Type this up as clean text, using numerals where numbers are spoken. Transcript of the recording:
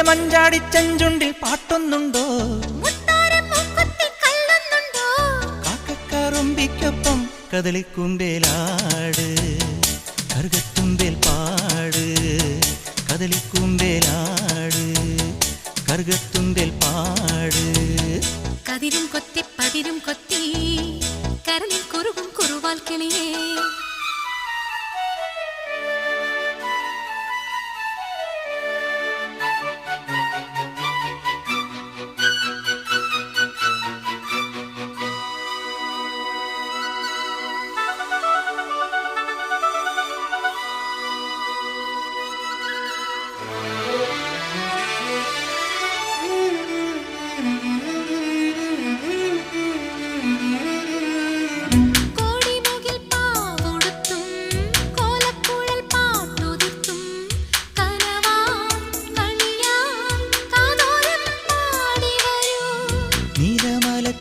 മഞ്ചാടി ചെഞ്ചുണ്ടിൽ പാട്ടൊന്നുണ്ടോ? കാക്കക്കറുമ്പിക്കൊപ്പം കദളിക്കുമ്പേലാട്, കറുകത്തുമ്പേൽ പാട്. കദളിക്കുമ്പേലാട്, കറുകത്തുമ്പേൽ പാട്. കതിരും കൊത്തി പതിരും കൊത്തി കരളിൽ കുറുകും കുറുവാൽ കിളിയേ.